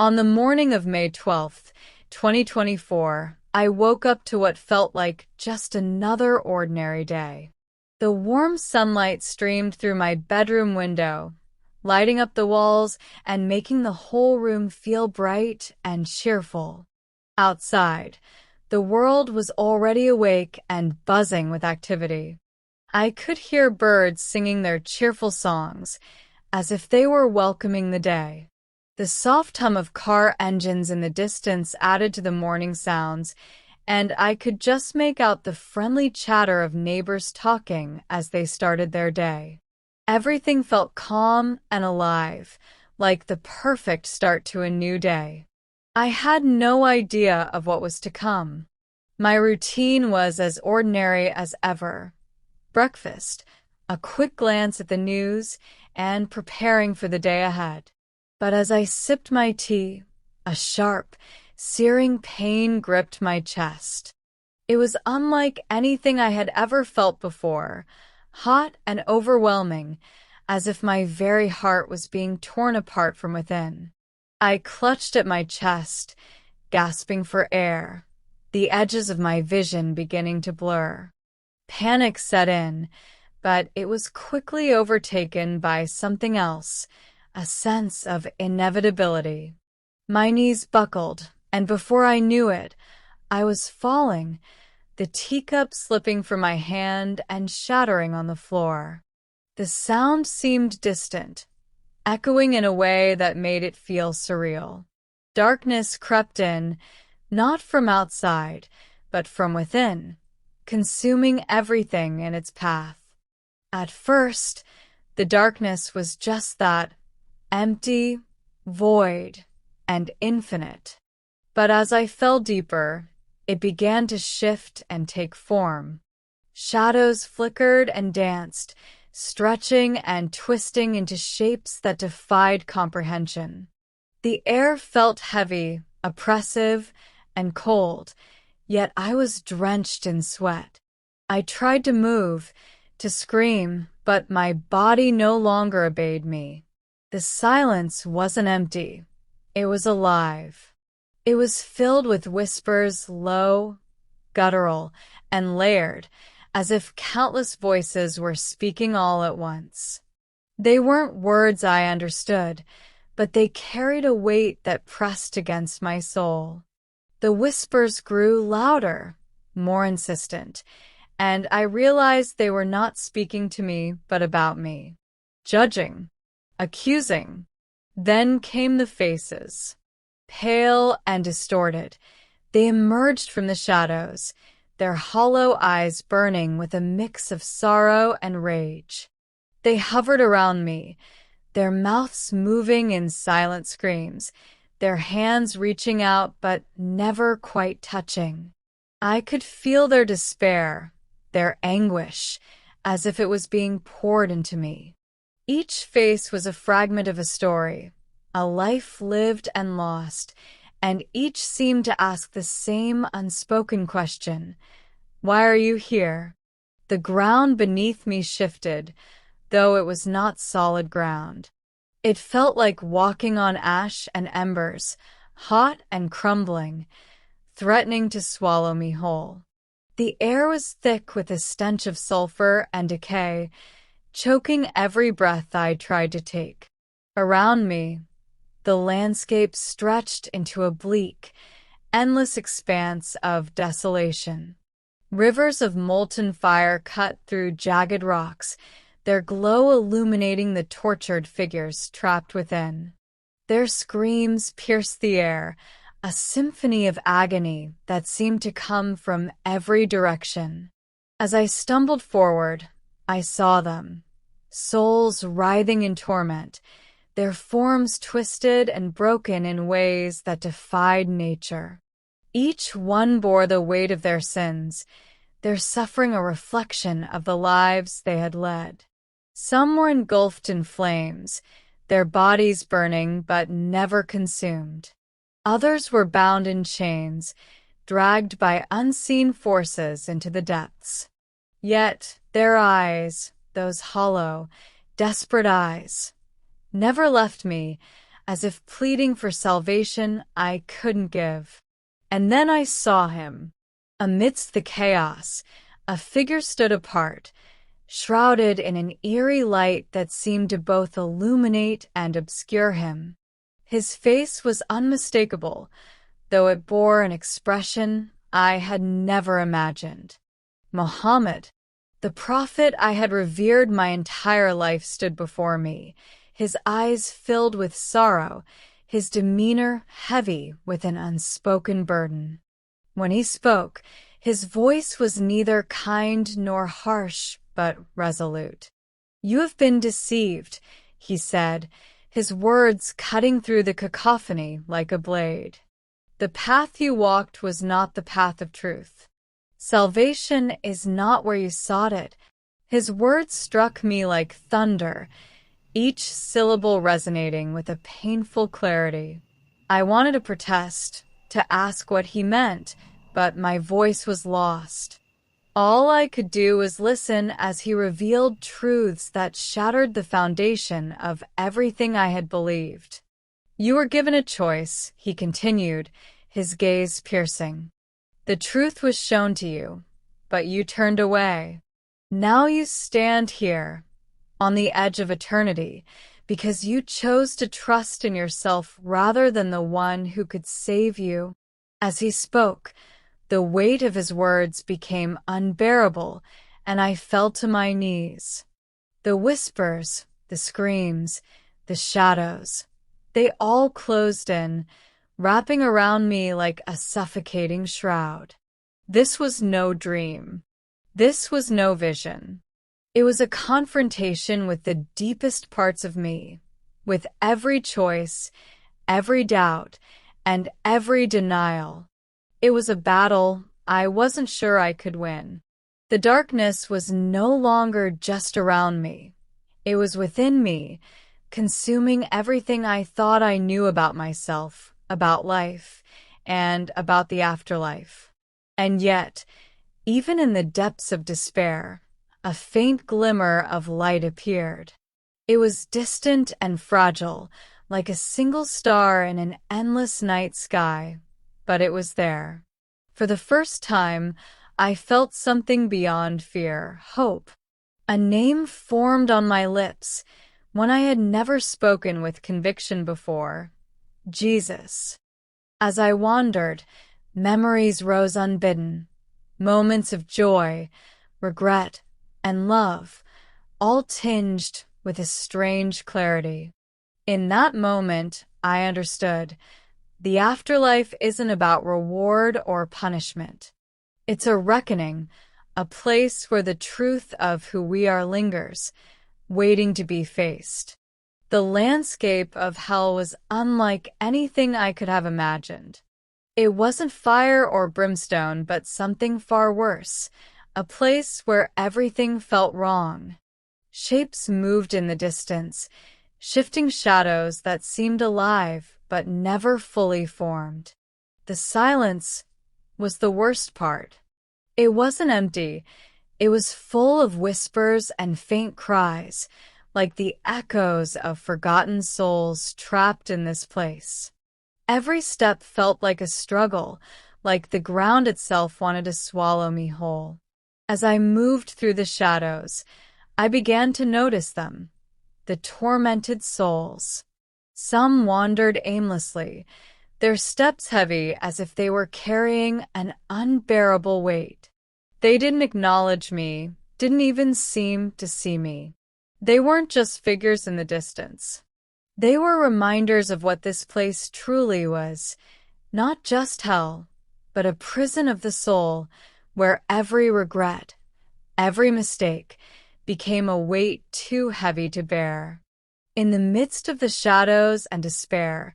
On the morning of May 12th, 2024, I woke up to what felt like just another ordinary day. The warm sunlight streamed through my bedroom window, lighting up the walls and making the whole room feel bright and cheerful. Outside, the world was already awake and buzzing with activity. I could hear birds singing their cheerful songs, as if they were welcoming the day. The soft hum of car engines in the distance added to the morning sounds, and I could just make out the friendly chatter of neighbors talking as they started their day. Everything felt calm and alive, like the perfect start to a new day. I had no idea of what was to come. My routine was as ordinary as ever. Breakfast, a quick glance at the news, and preparing for the day ahead. But as I sipped my tea, a sharp, searing pain gripped my chest. It was unlike anything I had ever felt before, hot and overwhelming, as if my very heart was being torn apart from within. I clutched at my chest, gasping for air, the edges of my vision beginning to blur. Panic set in, but it was quickly overtaken by something else, a sense of inevitability. My knees buckled, and before I knew it, I was falling, the teacup slipping from my hand and shattering on the floor. The sound seemed distant, echoing in a way that made it feel surreal. Darkness crept in, not from outside, but from within, consuming everything in its path. At first, the darkness was just that, empty, void, and infinite. But as I fell deeper, it began to shift and take form. Shadows flickered and danced, stretching and twisting into shapes that defied comprehension. The air felt heavy, oppressive, and cold, yet I was drenched in sweat. I tried to move, to scream, but my body no longer obeyed me. The silence wasn't empty. It was alive. It was filled with whispers, low, guttural, and layered, as if countless voices were speaking all at once. They weren't words I understood, but they carried a weight that pressed against my soul. The whispers grew louder, more insistent, and I realized they were not speaking to me but about me. Judging, accusing. Then came the faces. Pale and distorted, they emerged from the shadows, their hollow eyes burning with a mix of sorrow and rage. They hovered around me, their mouths moving in silent screams, their hands reaching out but never quite touching. I could feel their despair, their anguish, as if it was being poured into me. Each face was a fragment of a story, a life lived and lost, and each seemed to ask the same unspoken question: why are you here? The ground beneath me shifted, though it was not solid ground. It felt like walking on ash and embers, hot and crumbling, threatening to swallow me whole. The air was thick with a stench of sulfur and decay, choking every breath I tried to take. Around me, the landscape stretched into a bleak, endless expanse of desolation. Rivers of molten fire cut through jagged rocks, their glow illuminating the tortured figures trapped within. Their screams pierced the air, a symphony of agony that seemed to come from every direction. As I stumbled forward, I saw them, souls writhing in torment, their forms twisted and broken in ways that defied nature. Each one bore the weight of their sins, their suffering a reflection of the lives they had led. Some were engulfed in flames, their bodies burning but never consumed. Others were bound in chains, dragged by unseen forces into the depths. Yet their eyes, those hollow, desperate eyes, never left me, as if pleading for salvation I couldn't give. And then I saw him. Amidst the chaos, a figure stood apart, shrouded in an eerie light that seemed to both illuminate and obscure him. His face was unmistakable, though it bore an expression I had never imagined. Muhammad, the prophet I had revered my entire life, stood before me, his eyes filled with sorrow, his demeanor heavy with an unspoken burden. When he spoke, his voice was neither kind nor harsh, but resolute. "You have been deceived," he said, his words cutting through the cacophony like a blade. "The path you walked was not the path of truth. Salvation is not where you sought it." His words struck me like thunder, each syllable resonating with a painful clarity. I wanted to protest, to ask what he meant, but my voice was lost. All I could do was listen as he revealed truths that shattered the foundation of everything I had believed. "You were given a choice," he continued, his gaze piercing. "The truth was shown to you, but you turned away. Now you stand here, on the edge of eternity, because you chose to trust in yourself rather than the one who could save you." As he spoke, the weight of his words became unbearable, and I fell to my knees. The whispers, the screams, the shadows, they all closed in, wrapping around me like a suffocating shroud. This was no dream. This was no vision. It was a confrontation with the deepest parts of me, with every choice, every doubt, and every denial. It was a battle I wasn't sure I could win. The darkness was no longer just around me. It was within me, consuming everything I thought I knew about myself, about life, and about the afterlife. And yet, even in the depths of despair, a faint glimmer of light appeared. It was distant and fragile, like a single star in an endless night sky, but it was there. For the first time, I felt something beyond fear, hope. A name formed on my lips, one I had never spoken with conviction before: Jesus. As I wandered, memories rose unbidden, moments of joy, regret, and love, all tinged with a strange clarity. In that moment, I understood. The afterlife isn't about reward or punishment. It's a reckoning, a place where the truth of who we are lingers, waiting to be faced. The landscape of hell was unlike anything I could have imagined. It wasn't fire or brimstone, but something far worse, a place where everything felt wrong. Shapes moved in the distance, shifting shadows that seemed alive but never fully formed. The silence was the worst part. It wasn't empty. It was full of whispers and faint cries, like the echoes of forgotten souls trapped in this place. Every step felt like a struggle, like the ground itself wanted to swallow me whole. As I moved through the shadows, I began to notice them, the tormented souls. Some wandered aimlessly, their steps heavy as if they were carrying an unbearable weight. They didn't acknowledge me, didn't even seem to see me. They weren't just figures in the distance. They were reminders of what this place truly was, not just hell, but a prison of the soul where every regret, every mistake, became a weight too heavy to bear. In the midst of the shadows and despair,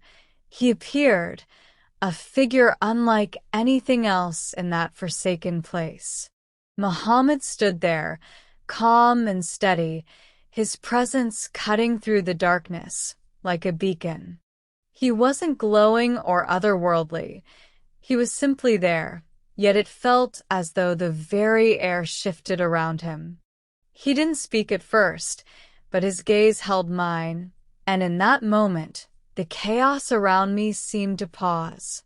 he appeared, a figure unlike anything else in that forsaken place. Muhammad stood there, calm and steady, his presence cutting through the darkness like a beacon. He wasn't glowing or otherworldly. He was simply there, yet it felt as though the very air shifted around him. He didn't speak at first, but his gaze held mine, and in that moment, The chaos around me seemed to pause.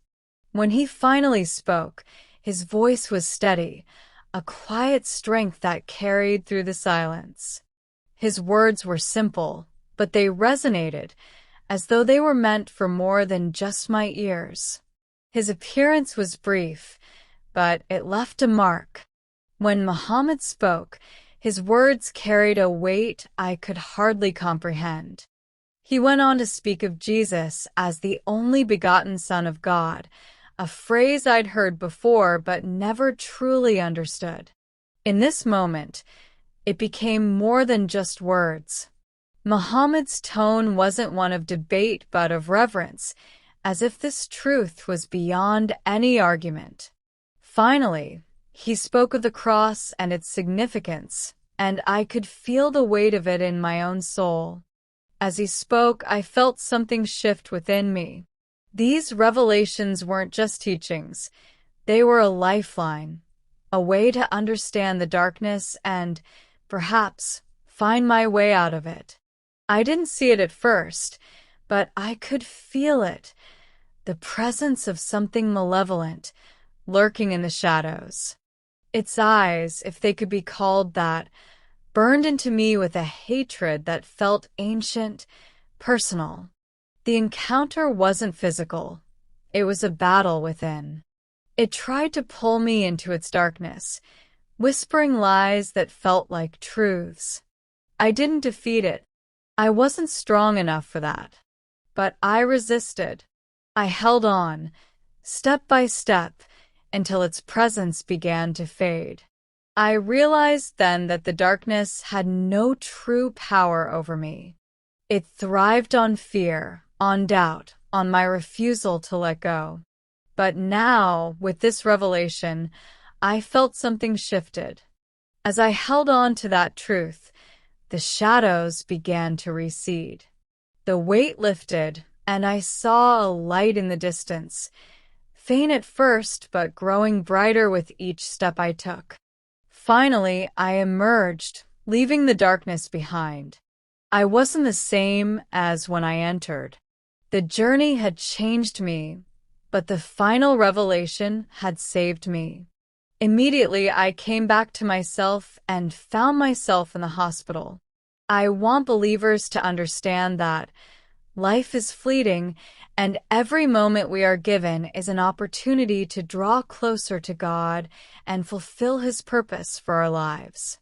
When he finally spoke, his voice was steady, a quiet strength that carried through the silence. His words were simple, but they resonated, as though they were meant for more than just my ears. His appearance was brief, but it left a mark. When Muhammad spoke, his words carried a weight I could hardly comprehend. He went on to speak of Jesus as the only begotten Son of God, a phrase I'd heard before but never truly understood. In this moment, it became more than just words. Muhammad's tone wasn't one of debate but of reverence, as if this truth was beyond any argument. Finally, he spoke of the cross and its significance, and I could feel the weight of it in my own soul. As he spoke, I felt something shift within me. These revelations weren't just teachings. They were a lifeline, a way to understand the darkness and, perhaps, find my way out of it. I didn't see it at first, but I could feel it, the presence of something malevolent, lurking in the shadows. Its eyes, if they could be called that, burned into me with a hatred that felt ancient, personal. The encounter wasn't physical. It was a battle within. It tried to pull me into its darkness, whispering lies that felt like truths. I didn't defeat it. I wasn't strong enough for that. But I resisted. I held on, step by step, until its presence began to fade. I realized then that the darkness had no true power over me. It thrived on fear, on doubt, on my refusal to let go. But now, with this revelation, I felt something shifted. As I held on to that truth, the shadows began to recede. The weight lifted, and I saw a light in the distance, faint at first but growing brighter with each step I took. Finally, I emerged, leaving the darkness behind. I wasn't the same as when I entered. The journey had changed me, but the final revelation had saved me. Immediately, I came back to myself and found myself in the hospital. I want believers to understand that life is fleeting, and every moment we are given is an opportunity to draw closer to God and fulfill His purpose for our lives.